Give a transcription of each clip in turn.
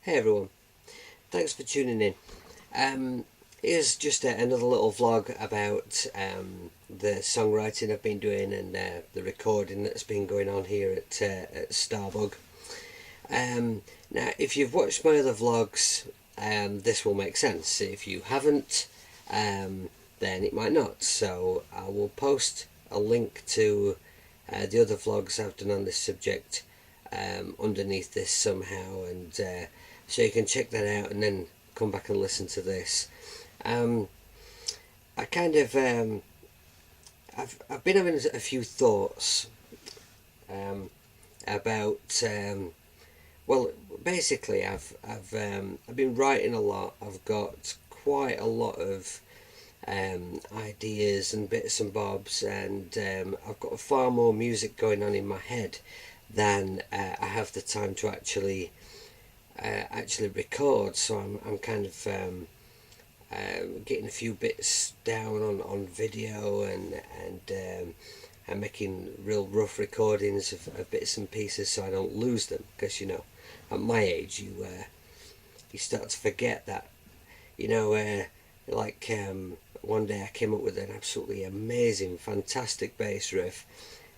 Hey everyone, thanks for tuning in. Here's just another little vlog about the songwriting I've been doing and the recording that's been going on here at Starbug. Now, if you've watched my other vlogs, this will make sense. If you haven't, then it might not. So I will post a link to the other vlogs I've done on this subject underneath this somehow, and so you can check that out and then come back and listen to this. I kind of I've been having a few thoughts about well, basically I've been writing a lot. I've got quite a lot of ideas and bits and bobs, and I've got far more music going on in my head than I have the time to actually record. So I'm kind of getting a few bits down on video and making real rough recordings of bits and pieces so I don't lose them, because at my age you start to forget that, like one day I came up with an absolutely amazing, fantastic bass riff,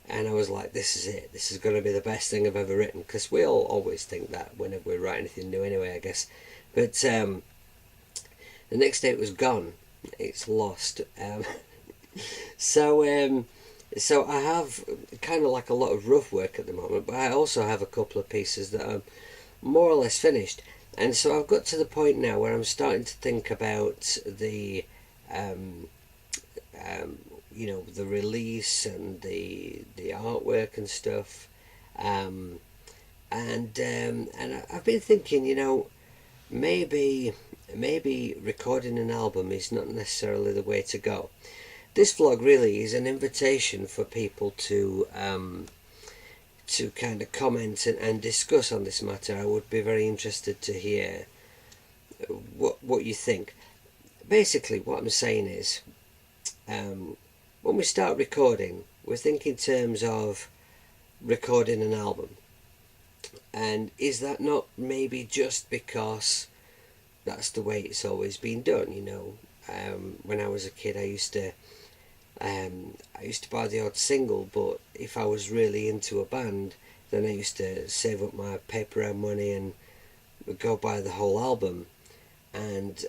and I was like, this is it, this is going to be the best thing I've ever written, because we all always think that whenever we write anything new anyway, I guess. But the next day it was gone, it's lost. So I have kind of like a lot of rough work at the moment, but I also have a couple of pieces that are more or less finished. And so I've got to the point now where I'm starting to think about the the release and the artwork and stuff, and I've been thinking, maybe recording an album is not necessarily the way to go. This vlog really is an invitation for people to kind of comment and discuss on this matter. I would be very interested to hear what you think. Basically, what I'm saying is, when we start recording, we think in terms of recording an album. And is that not maybe just because that's the way it's always been done? When I was a kid, I used to buy the odd single, but if I was really into a band, then I used to save up my paper round money and go buy the whole album. And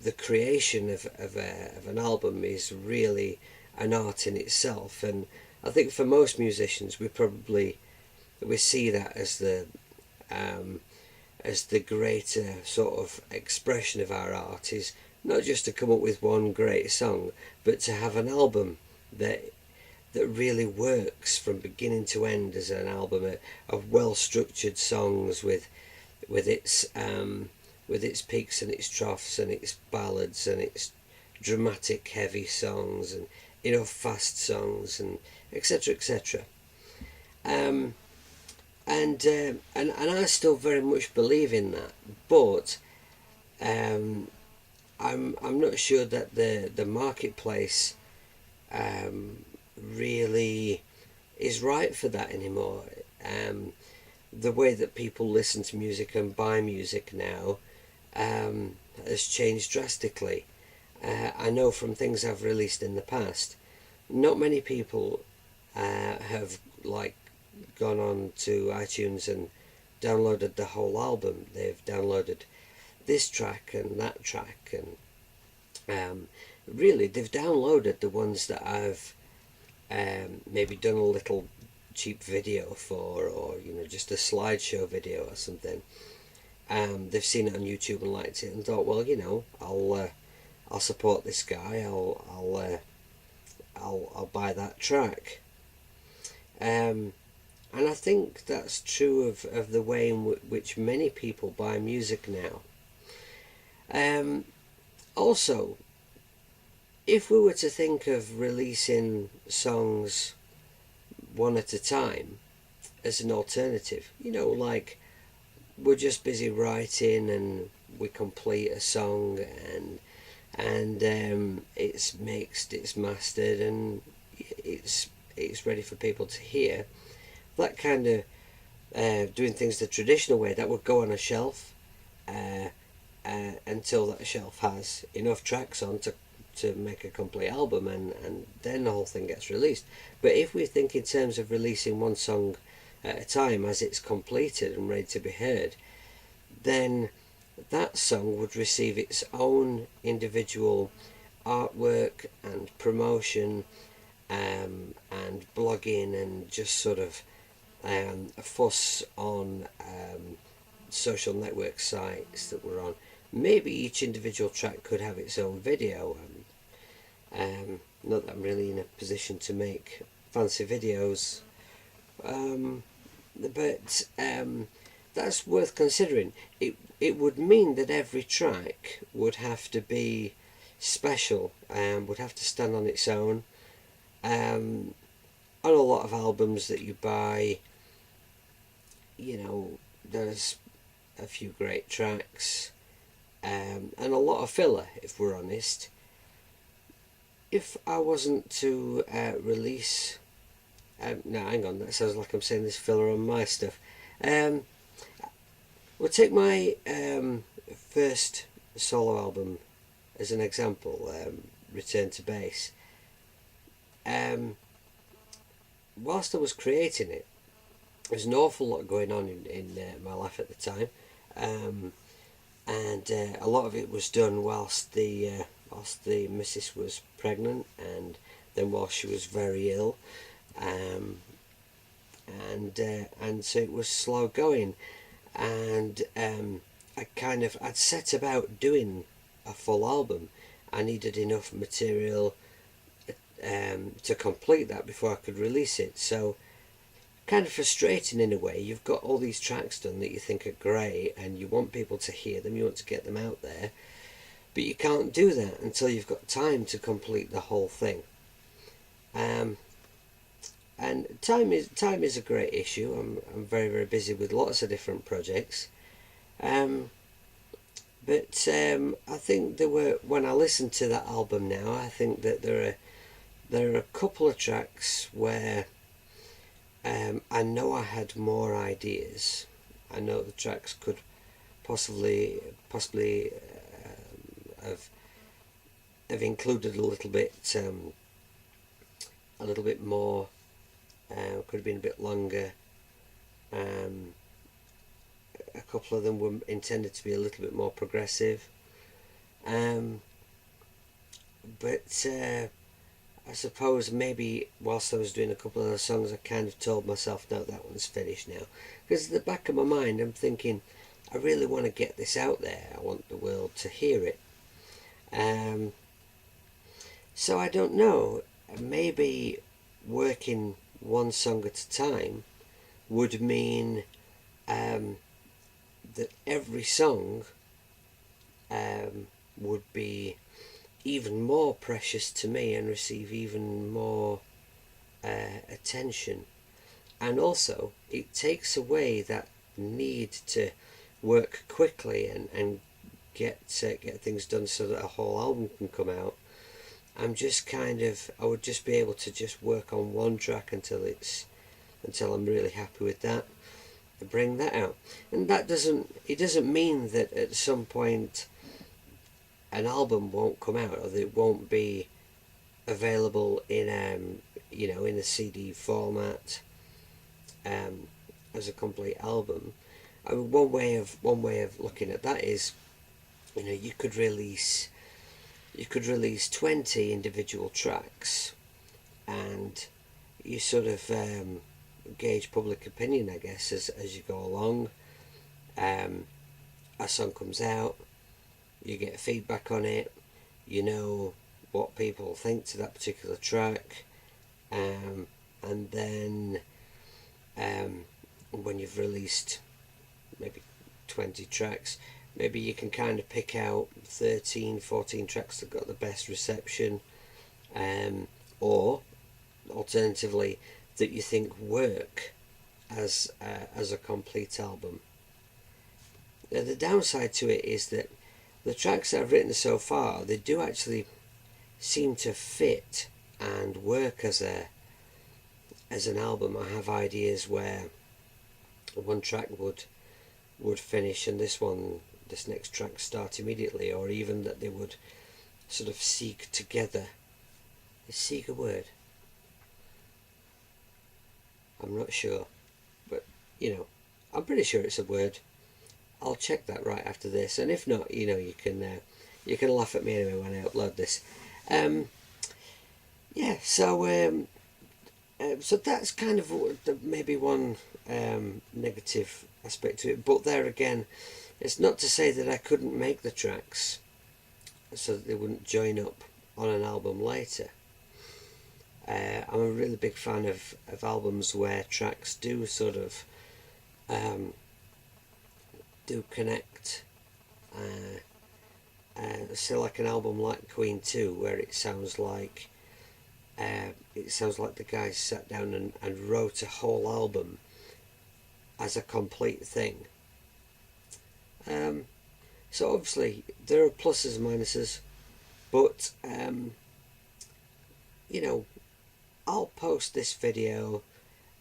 the creation of an album is really an art in itself, and I think for most musicians we see that as the greater sort of expression of our art, is not just to come up with one great song, but to have an album that really works from beginning to end as an album of well structured songs with its peaks and its troughs and its ballads and its dramatic heavy songs and fast songs and etc. etc. And I still very much believe in that, but I'm not sure that the marketplace really is right for that anymore. The way that people listen to music and buy music now has changed drastically. I know from things I've released in the past, not many people have gone on to iTunes and downloaded the whole album. They've downloaded this track and that track, and really they've downloaded the ones that I've maybe done a little cheap video for, or just a slideshow video or something. They've seen it on YouTube and liked it and thought, well, I'll support this guy. I'll buy that track. And I think that's true of the way in which many people buy music now. Also, if we were to think of releasing songs one at a time as an alternative, like we're just busy writing and we complete a song and it's mixed, it's mastered, and it's ready for people to hear. That kind of doing things the traditional way, that would go on a shelf until that shelf has enough tracks on to make a complete album, and then the whole thing gets released. But if we think in terms of releasing one song at a time as it's completed and ready to be heard, then that song would receive its own individual artwork and promotion, and blogging, and just sort of a fuss on social network sites that we're on. Maybe each individual track could have its own video. Not that I'm really in a position to make fancy videos, but that's worth considering. It would mean that every track would have to be special, would have to stand on its own. On a lot of albums that you buy, there's a few great tracks, and a lot of filler, if we're honest. If I wasn't to release... no, hang on, that sounds like I'm saying this filler on my stuff. We'll take my first solo album as an example, Return to Base. Whilst I was creating it, there was an awful lot going on in my life at the time, and a lot of it was done whilst the missus was pregnant, and then whilst she was very ill, and so it was slow going, and I'd set about doing a full album. I needed enough material to complete that before I could release it. So kind of frustrating in a way. You've got all these tracks done that you think are great, and you want people to hear them, you want to get them out there, but you can't do that until you've got time to complete the whole thing. And time is a great issue. I'm very, very busy with lots of different projects. But I think when I listen to that album now, I think that there are a couple of tracks where I know I had more ideas. I know the tracks could possibly have included a little bit more. Could have been a bit longer. A couple of them were intended to be a little bit more progressive. But I suppose maybe whilst I was doing a couple of those songs, I kind of told myself, no, that one's finished now. Because at the back of my mind, I'm thinking, I really want to get this out there. I want the world to hear it. So I don't know. Maybe working one song at a time would mean that every song would be even more precious to me and receive even more attention. And also, it takes away that need to work quickly and get things done so that a whole album can come out. I would just be able to just work on one track until I'm really happy with that, and bring that out. And it doesn't mean that at some point an album won't come out, or that it won't be available in a CD format as a complete album. I mean, one way of looking at that is, you could release 20 individual tracks, and you sort of gauge public opinion, I guess, as you go along. A song comes out, you get feedback on it, you know what people think to that particular track, and then when you've released maybe 20 tracks, maybe you can kind of pick out 13, 14 tracks that got the best reception, or alternatively that you think work as a complete album. Now, the downside to it is that the tracks that I've written so far, they do actually seem to fit and work as an album. I have ideas where one track would finish and this one this next track start immediately, or even that they would sort of seek together. Is seek a word? I'm not sure, but I'm pretty sure it's a word. I'll check that right after this, and if not, you can laugh at me anyway when I upload this. Yeah, so that's kind of maybe one negative aspect to it, but there again, it's not to say that I couldn't make the tracks so that they wouldn't join up on an album later. I'm a really big fan of albums where tracks do sort of do connect. So like an album like Queen 2, where it sounds like the guys sat down and wrote a whole album as a complete thing. So obviously there are pluses and minuses, but I'll post this video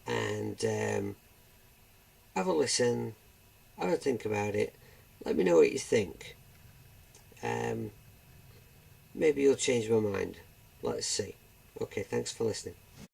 and have a listen, have a think about it. Let me know what you think. Maybe you'll change my mind. Let's see. Okay, thanks for listening.